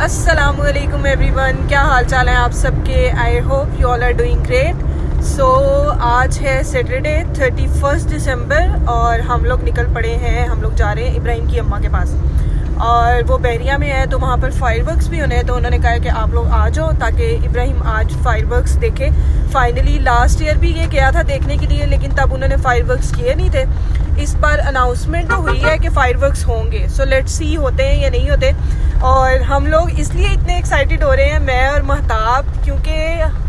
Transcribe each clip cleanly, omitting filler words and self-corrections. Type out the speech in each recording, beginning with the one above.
अस्सलामुअलैकुम एवरीवन, क्या हाल चाल है आप सबके। I hope you all are doing great. So आज है सैटरडे 31 दिसंबर और हम लोग निकल पड़े हैं। हम लोग जा रहे हैं इब्राहिम की अम्मा के पास और वो बहरिया में है, तो वहाँ पर फायरवर्क्स भी होने हैं। तो उन्होंने कहा कि आप लोग आ जाओ ताकि इब्राहिम आज फायरवर्क्स देखे। फाइनली लास्ट ईयर भी ये गया था देखने के लिए, लेकिन तब उन्होंने फायरवर्क्स किए नहीं थे। इस बार अनाउंसमेंट तो हुई है कि फायरवर्क्स होंगे, सो लेट्स सी होते हैं या नहीं होते। और हम लोग इसलिए इतने एक्साइटेड हो रहे हैं, मैं और महताब, क्योंकि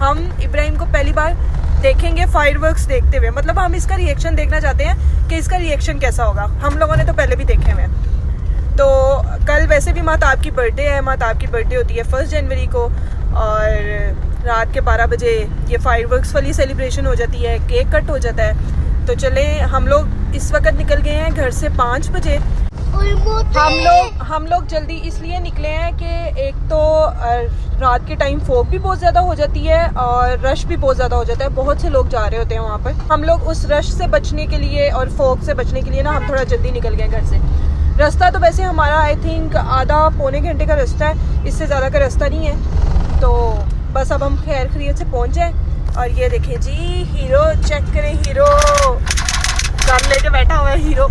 हम इब्राहिम को पहली बार देखेंगे फायरवर्क्स देखते हुए। मतलब हम इसका रिएक्शन देखना चाहते हैं कि इसका रिएक्शन कैसा होगा। हम लोगों ने तो पहले भी देखे हुए हैं। तो कल वैसे भी महताब की बर्थडे है। महताब की बर्थडे होती है 1 जनवरी को और रात के 12 बजे ये फायरवर्क्स वाली सेलिब्रेशन हो जाती है, केक कट हो जाता है। तो चले, हम लोग इस वक्त निकल गए हैं घर से 5 बजे। हम लोग जल्दी इसलिए निकले हैं कि एक तो रात के टाइम फॉग भी बहुत ज़्यादा हो जाती है और रश भी बहुत ज़्यादा हो जाता है। बहुत से लोग जा रहे होते हैं वहाँ पर। हम लोग उस रश से बचने के लिए और फॉग से बचने के लिए ना हम थोड़ा जल्दी निकल गए घर से। रास्ता तो वैसे हमारा आई थिंक आधा पौने घंटे का रास्ता है, इससे ज़्यादा का रास्ता नहीं है। तो बस अब हम खैर खैरियत से पहुँच जाए। और ये देखें जी, हीरो चेक करें, हीरो गन लेके बैठा हुआ है हीरो।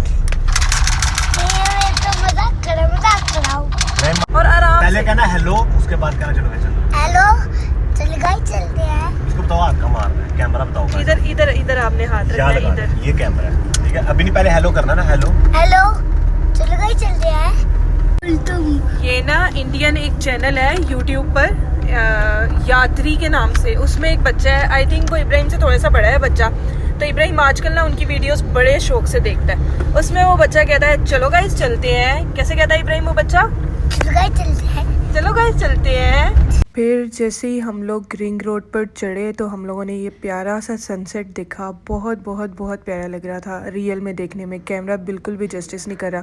और आराम पहले कहना हेलो, उसके बाद कहना चलो चलो हेलो, चलो गाइस चलते हैं। इसको बताओ हाथ का मारना है, कैमरा बताओ। इधर इधर इधर आपने हाथ रखना है, इधर ये कैमरा है, ठीक है। अभी नहीं, पहले हेलो करना ना, हेलो हेलो, चलो गाइस चलते हैं। ये ना इंडियन एक चैनल है यूट्यूब पर, यात्री के नाम से। उसमें एक बच्चा है, आई थिंक वो इब्राहिम से थोड़ा सा बड़ा है बच्चा। तो इब्राहिम आजकल ना उनकी वीडियोस बड़े शौक से देखता है। उसमें वो बच्चा कहता है चलो गाइस चलते हैं। कैसे कहता है इब्राहिम वो बच्चा? चलो गाइस चलते हैं। चलो गाइस चलते हैं। फिर जैसे ही हम लोग रिंग रोड पर चढ़े तो हम लोगों ने ये प्यारा सा सनसेट देखा। बहुत बहुत बहुत प्यारा लग रहा था रियल में देखने में। कैमरा बिल्कुल भी जस्टिस नहीं कर रहा।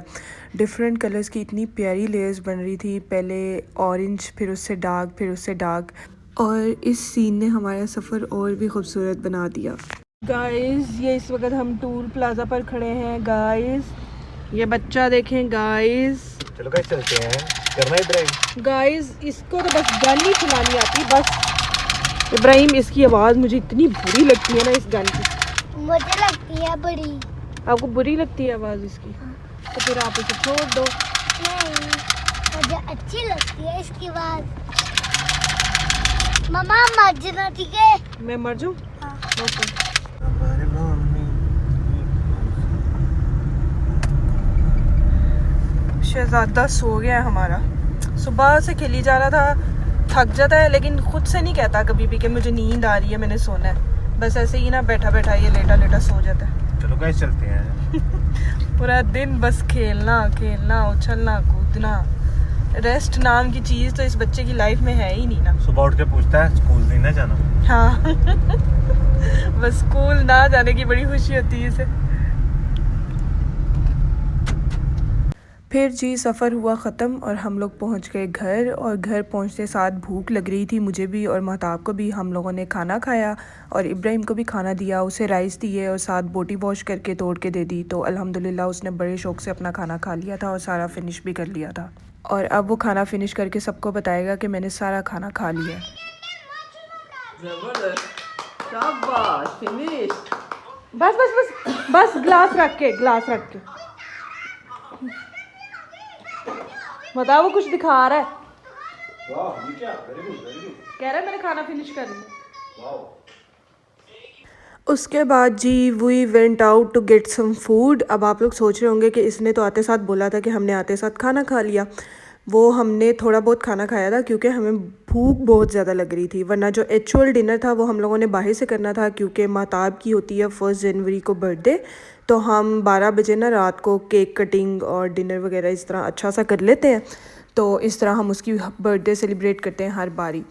डिफरेंट कलर्स की इतनी प्यारी लेयर्स बन रही थी, पहले ऑरेंज, फिर उससे डार्क, फिर उससे डार्क। और इस सीन ने हमारा सफ़र और भी खूबसूरत बना दिया। गाइस, ये इस वक्त हम टूल प्लाजा पर खड़े हैं। गाइस ये बच्चा देखें गाइस। चलो गाइस चलते हैं, करना इब्राहिम। गाइस इसको तो बस गन ही चलानी आती बस। इब्राहिम इसकी आवाज़ मुझे इतनी बुरी लगती है ना इस गन की। मुझे लगती है बड़ी। आपको बुरी लगती है आवाज़ इसकी? तो फिर आप इसे छोड़ दो। नहीं, मुझे अच्छी लगती है इसकी आवाज़। मम्मा मर जाना, ठीक है? मैं मर जाऊँ? हाँ। ओके। शहजादा सो गया है हमारा। सुबह से खेली जा रहा था, थक जाता है लेकिन खुद से नहीं कहता कभी भी कि मुझे नींद आ रही है, मैंने सोना है। बस ऐसे ही ना बैठा बैठा ये लेटा लेटा सो जाता है। चलो गाइस चलते हैं। पूरा दिन बस खेलना खेलना, उछलना कूदना। रेस्ट नाम की चीज़ तो इस बच्चे की लाइफ में है ही नहीं ना। सुबह उठ के पूछता है स्कूल नहीं ना जाना। हाँ बस स्कूल ना जाने की बड़ी खुशी होती है इसे। फिर जी सफ़र हुआ ख़त्म और हम लोग पहुंच गए घर। और घर पहुंचते साथ भूख लग रही थी मुझे भी और महताब को भी। हम लोगों ने खाना खाया और इब्राहिम को भी खाना दिया। उसे राइस दिए और साथ बोटी वॉश करके तोड़ के दे दी। तो अल्हम्दुलिल्लाह उसने बड़े शौक़ से अपना खाना खा लिया था और सारा फिनिश भी कर लिया था। और अब वो खाना फिनिश करके सबको बताएगा कि मैंने सारा खाना खा लिया। बस बस बस बस, ग्लास रख के, ग्लास रख के। बताओ, वो कुछ दिखा रहा है। वाह, ये क्या? Very good, very good. कह रहा है मैंने खाना फिनिश कर लिया। उसके बाद जी we went out to get some food. अब आप लोग सोच रहे होंगे कि इसने तो आते साथ बोला था कि हमने आते साथ खाना खा लिया। वो हमने थोड़ा बहुत खाना खाया था क्योंकि हमें भूख बहुत ज़्यादा लग रही थी, वरना जो एक्चुअल डिनर था वो हम लोगों ने बाहर से करना था क्योंकि महताब की होती है 1 जनवरी को बर्थडे। तो हम 12 बजे ना रात को केक कटिंग और डिनर वगैरह इस तरह अच्छा सा कर लेते हैं। तो इस तरह हम उसकी बर्थडे सेलिब्रेट करते हैं हर बारी।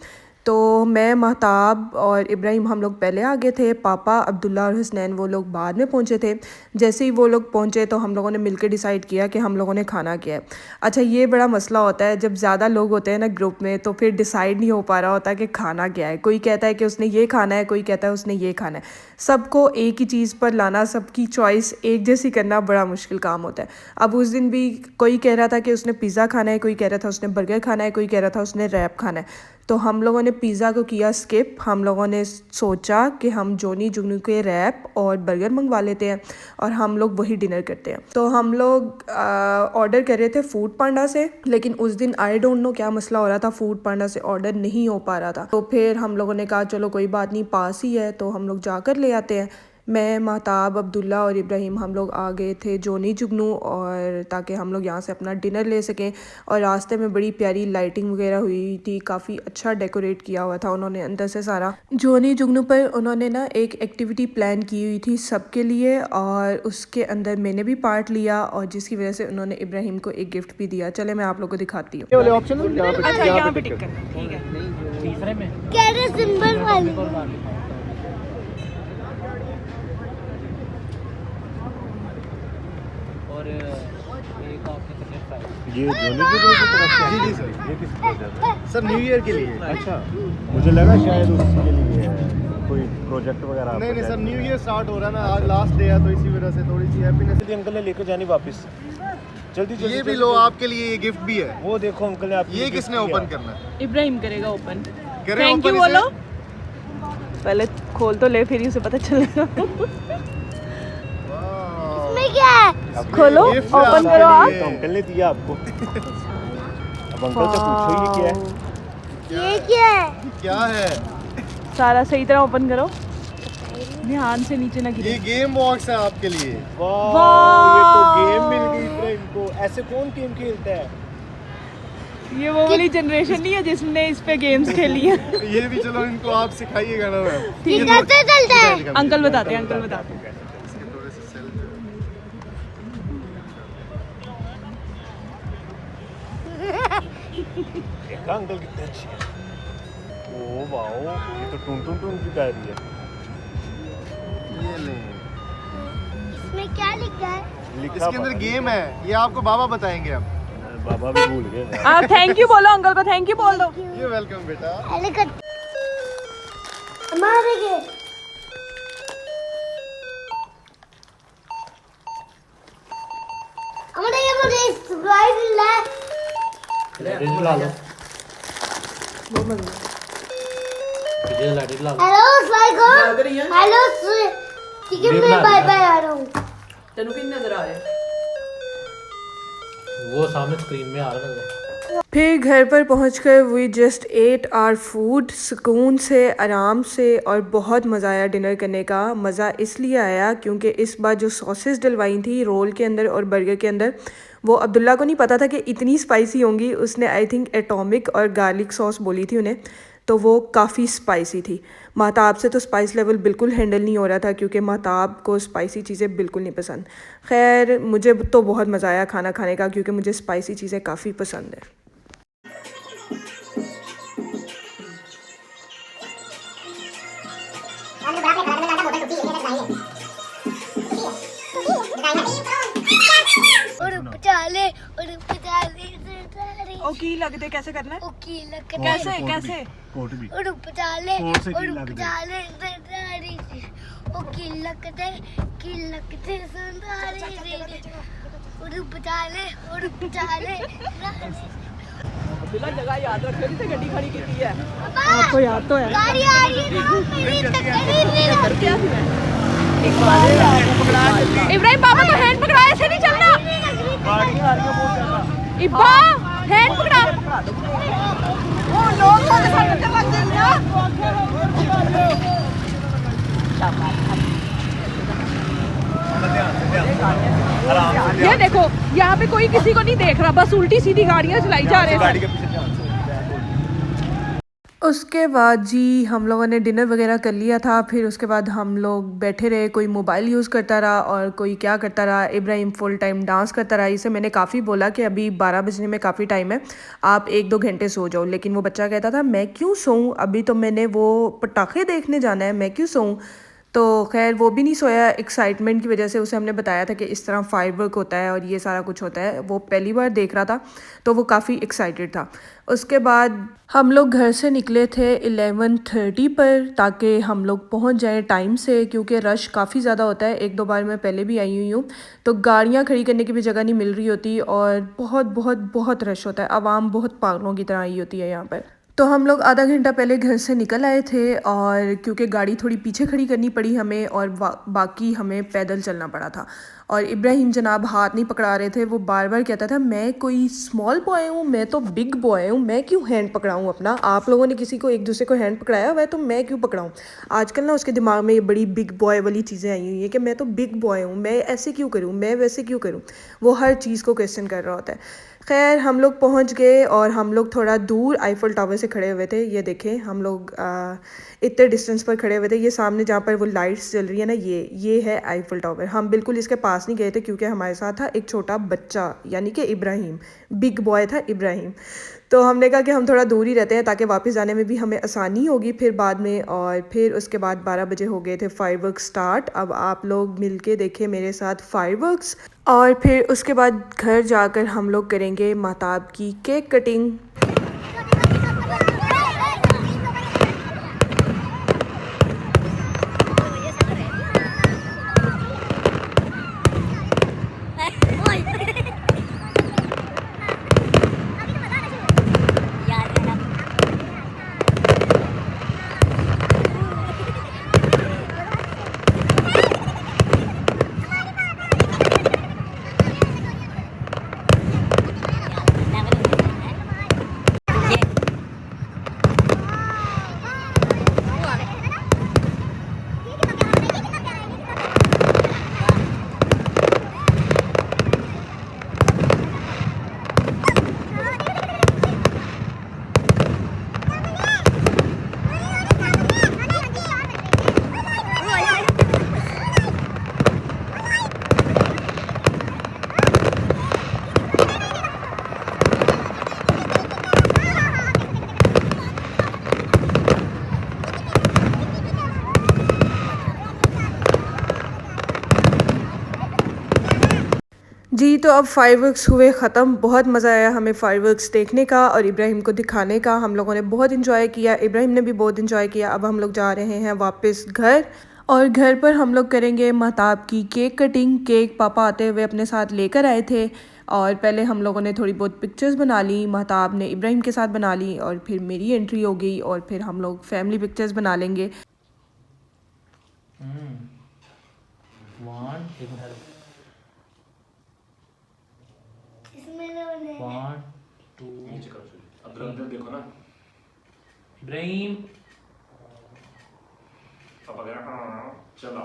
तो मैं, महताब और इब्राहिम हम लोग पहले आ गए थे। पापा, अब्दुल्ला और हसनैन वो लोग बाद में पहुंचे थे। जैसे ही वो लोग पहुंचे तो हम लोगों ने मिलकर डिसाइड किया कि हम लोगों ने खाना क्या है। अच्छा, ये बड़ा मसला होता है जब ज़्यादा लोग होते हैं ना ग्रुप में, तो फिर डिसाइड नहीं हो पा रहा होता कि खाना क्या है। कोई कहता है कि उसने ये खाना है, कोई कहता है उसने ये खाना है। सबको एक ही चीज़ पर लाना, सबकी चॉइस एक जैसी करना बड़ा मुश्किल काम होता है। अब उस दिन भी कोई कह रहा था कि उसने पिज़्ज़ा खाना है, कोई कह रहा था उसने बर्गर खाना है, कोई कह रहा था उसने रैप खाना है। तो हम लोगों ने पिज़्ज़ा को किया स्किप। हम लोगों ने सोचा कि हम जोनी जुगनू के रैप और बर्गर मंगवा लेते हैं और हम लोग वही डिनर करते हैं। तो हम लोग ऑर्डर कर रहे थे फूड पांडा से, लेकिन उस दिन आई डोंट नो क्या मसला हो रहा था, फूड पांडा से ऑर्डर नहीं हो पा रहा था। तो फिर हम लोगों ने कहा चलो कोई बात नहीं, पास ही है तो हम लोग जाकर ले आते हैं। मैं, महताब, अब्दुल्ला और इब्राहिम हम लोग आ गए थे जोनी जुगनू, और ताकि हम लोग यहाँ से अपना डिनर ले सकें। और रास्ते में बड़ी प्यारी लाइटिंग वगैरह हुई थी, काफ़ी अच्छा डेकोरेट किया हुआ था उन्होंने अंदर से सारा। जोनी जुगनू पर उन्होंने ना एक एक्टिविटी प्लान की हुई थी सबके लिए, और उसके अंदर मैंने भी पार्ट लिया, और जिसकी वजह से उन्होंने इब्राहिम को एक गिफ्ट भी दिया। चले मैं आप लोग को दिखाती हूँ। अच्छा, यहाँ पे टिक करना, ठीक है। तीसरे में कैरे सिंबल वाली और एक आपने ये जोनी की तरफ से। जी सर, ये किस प्रोजेक्ट है सर? न्यू ईयर के लिए। अच्छा, मुझे लगा शायद उसके लिए कोई प्रोजेक्ट वगैरह। नहीं सर, न्यू ईयर स्टार्ट हो रहा है ना, आज लास्ट डे है तो इसी वजह से थोड़ी सी हैप्पीनेस। अंकल ने लेकर जानी वापस, जल्दी जल्दी। ये भी लो, आपके लिए ये गिफ्ट भी है। वो देखो अंकल ने आपके। ये किसने ओपन करना है? इब्राहिम करेगा ओपन। थैंक यू बोलो। पहले खोल तो ले, फिर ही उसे पता चलेगा। इसमें क्या है? खोलो, ओपन करो आप। तो अंकल ने दिया आपको। अब अंकल से पूछो ये क्या है? ये क्या है? क्या है? सारा सही तरह ओपन करो, ध्यान से नीचे ना गिरे। ये गेम बॉक्स है आपके लिए। वाह, ये तो गेम मिल गई इब्राहिम को। ऐसे कौन गेम खेलता है? ये वो वाली जनरेशन नहीं है जिसने इस पे गेम्स खेली है। ये भी चलो इनको आप सिखाइएगा ना। ये कैसे चलता है? अंकल बताते हैं, अंकल बताते हैं। देखा अंकल कितने अच्छे हैं। ओ वाओ, ये तो टून टून टून की डायरी है। ये ले, इसमें क्या लिखा है? इसके अंदर गेम है, ये आपको बाबा बताएंगे। अब बाबा भी भूल गए। आप थैंक यू बोलो, अंकल को थैंक यू बोल दो। ये वेलकम बेटा। हमारे के हमारे ये मुझे स्प्राइट ला हेलो साइको, हेलो ठीक है, मैं बाय बाय आ रहा हूँ। तेनू किन नजर आ रहा है? वो सामने स्क्रीन में आ रहा है। फिर घर पर पहुंचकर we just ate our food सुकून से, आराम से, और बहुत मज़ा आया डिनर करने का। मज़ा इसलिए आया क्योंकि इस बार जो सॉसेस डलवाई थी रोल के अंदर और बर्गर के अंदर, वो अब्दुल्ला को नहीं पता था कि इतनी स्पाइसी होंगी। उसने आई थिंक एटॉमिक और गार्लिक सॉस बोली थी उन्हें, तो वो काफ़ी स्पाइसी थी। महताब से तो स्पाइस लेवल बिल्कुल हैंडल नहीं हो रहा था क्योंकि महताब को स्पाइसी चीज़ें बिल्कुल नहीं पसंद। खैर, मुझे तो बहुत मज़ा आया खाना खाने का क्योंकि मुझे स्पाइसी चीज़ें काफ़ी पसंद है। ओकी लगते कैसे करना है? ओकी लगते कैसे कैसे? कोट भी और पचाले कोट से और की लगते। पचाले ओकी लगते सुंदरी और पचाले जगह याद रखो, जिसे गड्डी खड़ी की है। आपको याद तो है? गाड़ी आ रही है ना, मेरी तकलीफ इब्राहिम पापा तो हैंड पकड़ा, ऐसे नहीं चलना। इब्बा हैंड पकड़ा। ओ लोग तो लग ये देखो, यहाँ पे कोई किसी को नहीं देख रहा, बस उल्टी सीधी गाड़ियाँ चलाई जा रहे हैं। उसके बाद जी हम लोगों ने डिनर वगैरह कर लिया था। फिर उसके बाद हम लोग बैठे रहे, कोई मोबाइल यूज़ करता रहा और कोई क्या करता रहा। इब्राहिम फुल टाइम डांस करता रहा। इसे मैंने काफ़ी बोला कि अभी 12 बजने में काफ़ी टाइम है, आप 1-2 घंटे सो जाओ, लेकिन वो बच्चा कहता था मैं क्यों सोऊं, अभी तो मैंने वो पटाखे देखने जाना है, मैं क्यों सोऊं। तो खैर वो भी नहीं सोया। एक्साइटमेंट की वजह से उसे हमने बताया था कि इस तरह फायरवर्क होता है और ये सारा कुछ होता है। वो पहली बार देख रहा था तो वो काफ़ी एक्साइटेड था। उसके बाद हम लोग घर से निकले थे 11:30 पर, ताकि हम लोग पहुंच जाएं टाइम से, क्योंकि रश काफ़ी ज़्यादा होता है। 1-2 बार मैं पहले भी आई हुई हूँ, तो गाड़ियाँ खड़ी करने की भी जगह नहीं मिल रही होती और बहुत बहुत बहुत रश होता है। आवाम बहुत पागलों की तरह आई होती है यहाँ पर। तो हम लोग आधा घंटा पहले घर से निकल आए थे, और क्योंकि गाड़ी थोड़ी पीछे खड़ी करनी पड़ी हमें और बाकी हमें पैदल चलना पड़ा था। और इब्राहिम जनाब हाथ नहीं पकड़ा रहे थे। वो बार बार कहता था मैं कोई स्मॉल बॉय हूँ, मैं तो बिग बॉय हूँ, मैं क्यों हैंड पकड़ाऊँ अपना। आप लोगों ने किसी को एक दूसरे को हैंड पकड़ाया हुआ है तो मैं क्यों पकड़ाऊँ। आजकल ना उसके दिमाग में ये बड़ी बिग बॉय वाली चीज़ें आई हुई हैं कि मैं तो बिग बॉय हूँ, मैं ऐसे क्यों करूँ, मैं वैसे क्यों करूँ। वो हर चीज़ को क्वेश्चन कर रहा होता है। खैर हम लोग पहुंच गए और हम लोग थोड़ा दूर आईफल टावर से खड़े हुए थे। ये देखें हम लोग इतने डिस्टेंस पर खड़े हुए थे। ये सामने जहाँ पर वो लाइट्स जल रही है ना, ये है आईफल टावर। हम बिल्कुल इसके पास नहीं गए थे क्योंकि हमारे साथ था एक छोटा बच्चा, यानी कि इब्राहिम। बिग बॉय था इब्राहिम। तो हमने कहा कि हम थोड़ा दूर ही रहते हैं ताकि वापस जाने में भी हमें आसानी होगी फिर बाद में। और फिर उसके बाद 12 बजे हो गए थे फायरवर्क्स स्टार्ट। अब आप लोग मिलके देखें मेरे साथ फायरवर्क्स। और फिर उसके बाद घर जाकर हम लोग करेंगे महताब की केक कटिंग। जी तो अब फायरवर्क्स हुए ख़त्म। बहुत मज़ा आया हमें फायरवर्क्स देखने का और इब्राहिम को दिखाने का। हम लोगों ने बहुत इन्जॉय किया, इब्राहिम ने भी बहुत इन्जॉय किया। अब हम लोग जा रहे हैं वापस घर, और घर पर हम लोग करेंगे महताब की केक कटिंग। केक पापा आते हुए अपने साथ लेकर आए थे, और पहले हम लोगों ने थोड़ी बहुत पिक्चर्स बना ली। महताब ने इब्राहिम के साथ बना ली, और फिर मेरी एंट्री हो गई, और फिर हम लोग फैमिली पिक्चर्स बना लेंगे। One, two. अब देखो ना इब्राहिम। चलो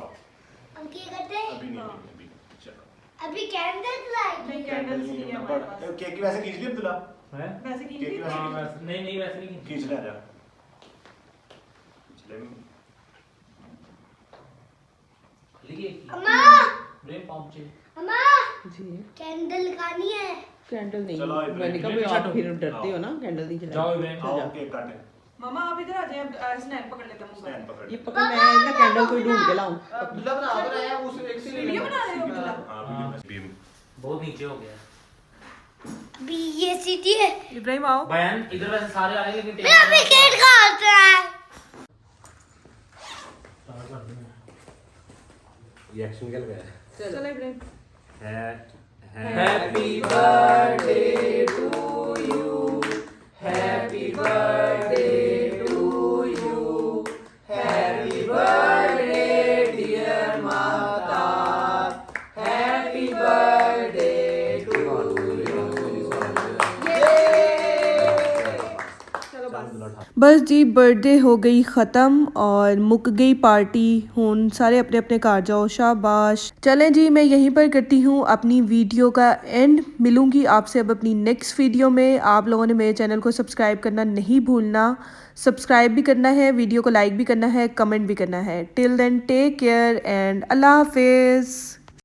हम क्या करते हैं अभी नहीं चलो अभी कैंडल लाइट नहीं कैंडल नहीं है हमारे पास। केक की वैसे खींच ली अब्दुल्ला है वैसे केक की वैसे नहीं वैसे नहीं खींच ले जा खींच ले अम्मा ब्रेन पंप चाहिए अम्मा जी कैंडल खानी है। कैंडल नहीं, चलो, मैंने कहा भाई आप फिर डरते हो ना, कैंडल नहीं जाओ जलाओ। इब्राहिम। आओ केक काटे मामा आप इधर आ जाए, अब स्नैप पकड़ लेता हूँ। स्टैंड पकड़ ये पकड़, मैं इतना कैंडल कोई ढूंढ के लाऊं। अब्दुल्ला बना तो रहा है उस एक से वीडियो बना रहे हो अब्दुल्ला? हां बीम बहुत नीचे हो गया। अभी ये सीटी है इब्राहिम आओ। बयान इधर वैसे सारे आ रहे हैं लेकिन मेरा विकेट खाता है। ये एक्शन क्या लगा है चलो Ibrahim. Happy birthday to you, happy birthday to you, happy birthday dear Mahtab, happy birthday to you. चलो बस जी बर्थडे हो गई ख़त्म और मुक गई पार्टी। हुन सारे अपने अपने घर जाओ, शाबाश। चलें जी, मैं यहीं पर करती हूँ अपनी वीडियो का एंड। मिलूंगी आपसे अब अपनी नेक्स्ट वीडियो में। आप लोगों ने मेरे चैनल को सब्सक्राइब करना नहीं भूलना। सब्सक्राइब भी करना है, वीडियो को लाइक भी करना है, कमेंट भी करना है। Till then take care and अल्लाह हाफिज़।